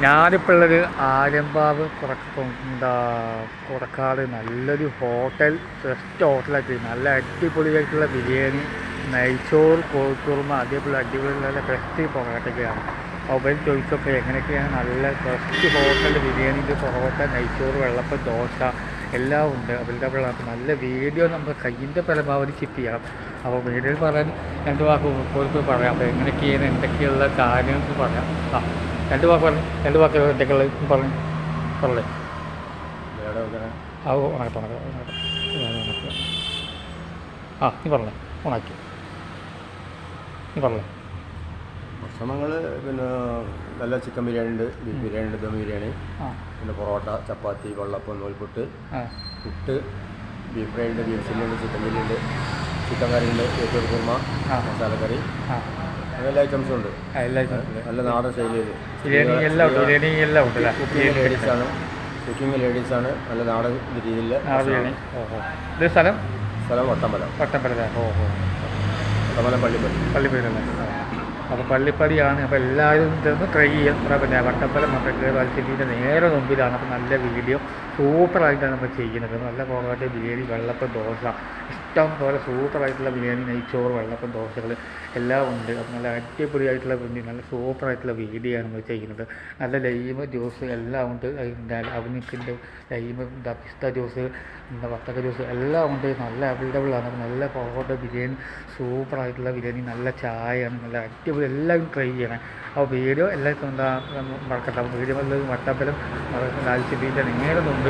ഞാനിപ്പോൾ ഉള്ളത് ആര്യമ്പാവ് കൊടക്കാട് നല്ലൊരു ഹോട്ടൽ, ബെസ്റ്റ് ഹോട്ടലായിട്ട് നല്ല അടിപൊളിയായിട്ടുള്ള ബിരിയാണി, നെയ്ച്ചോറ്, കോഴിക്കുറുമ, അതേപോലെ അടിപൊളി നല്ല ബെസ്റ്റ് പൊറോട്ടയൊക്കെയാണ്. മൊബൈൽ ചോയ്സൊക്കെ എങ്ങനെയൊക്കെയാണ് നല്ല ബെസ്റ്റ് ഹോട്ടൽ ബിരിയാണിൻ്റെ പൊറോട്ട, നെയ്ച്ചോറ്, വെള്ളപ്പം, ദോശ എല്ലാം ഉണ്ട് അവൈലബിൾ ആണ്. നല്ല വീഡിയോ നമുക്ക് കയ്യിൻ്റെ പരമാവധി ഷിപ്പ് ചെയ്യണം. അപ്പോൾ വീഡിയോയിൽ പറയാൻ രണ്ട് വാക്ക് ഇപ്പോൾ പറയാം. അപ്പോൾ എങ്ങനെയൊക്കെയാണ് എന്തൊക്കെയുള്ള കാര്യങ്ങൾ പറയാം. രണ്ട് വാക്ക് എന്തൊക്കെയുള്ള പറഞ്ഞു പറഞ്ഞേ. നീ പറഞ്ഞേ, ഉണക്കി നീ പറഞ്ഞേ. ഭക്ഷണങ്ങൾ പിന്നെ നല്ല ചിക്കൻ ബിരിയാണി ഉണ്ട്, ബീഫ് ബിരിയാണി ഉണ്ട്, ദം ബിരിയാണി, പിന്നെ പൊറോട്ട, ചപ്പാത്തി, വെള്ളപ്പം, നൂൽപുട്ട്, പുട്ട്, ബീഫ് ഫ്രൈ ഉണ്ട്, ബീഫ് ചില്ലി ഉണ്ട്, ചിക്കൻ ചില്ലി ഉണ്ട്, ചിക്കൻ കറി ഉണ്ട്, ചേച്ചോട് കുർമ, മസാലക്കറി, അങ്ങനെ എല്ലാ ഐറ്റംസും ഉണ്ട്. നല്ല നാടൻ ശൈലിയിൽ കുക്കിംഗ് ലേഡീസാണ് നല്ല നാടൻ രീതിയിൽ. സ്ഥലം വട്ടമ്പലം പള്ളിപ്പടി. അപ്പോൾ പള്ളിപ്പടിയാണ്. അപ്പോൾ എല്ലാവരും ഇതൊന്ന് ട്രൈ ചെയ്യാം. പിന്നെ വട്ടപ്പലം മറ്റേ നേരെ മുമ്പിലാണ്. അപ്പോൾ നല്ല വീഡിയോ സൂപ്പറായിട്ടാണ് നമ്മൾ ചെയ്യുന്നത്. നല്ല പൊറോട്ട, ബിരിയാണി, വെള്ളപ്പം, ദോശ, ഇഷ്ടം പോലെ സൂപ്പറായിട്ടുള്ള ബിരിയാണി, നെയ്ച്ചോറ്, വെള്ളപ്പം, ദോശകൾ എല്ലാം ഉണ്ട്. അപ്പോൾ നല്ല അടിപൊളിയായിട്ടുള്ള നല്ല സൂപ്പറായിട്ടുള്ള വീഡിയോ ആണ് നമ്മൾ ചെയ്യുന്നത്. നല്ല ലൈമ് ജ്യൂസ് എല്ലാം ഉണ്ട്. അവനിക്കിൻ്റെ ലൈമ്, പിസ്ത ജ്യൂസ്, വത്തക്ക ജ്യൂസ് എല്ലാം ഉണ്ട്. നല്ല അവൈലബിൾ ആണ്. നല്ല പൊറോട്ട, ബിരിയാണി, സൂപ്പറായിട്ടുള്ള ബിരിയാണി, നല്ല ചായയാണ്. നല്ല അടിപൊളി, എല്ലാവരും ട്രൈ ചെയ്യണം. അപ്പോൾ വീഡിയോ എല്ലാവർക്കും മറക്കട്ടെ. വീഡിയോ വട്ടപ്പലം ലാൽസിബിൻ്റെ നേരെ മുമ്പിലാണ്.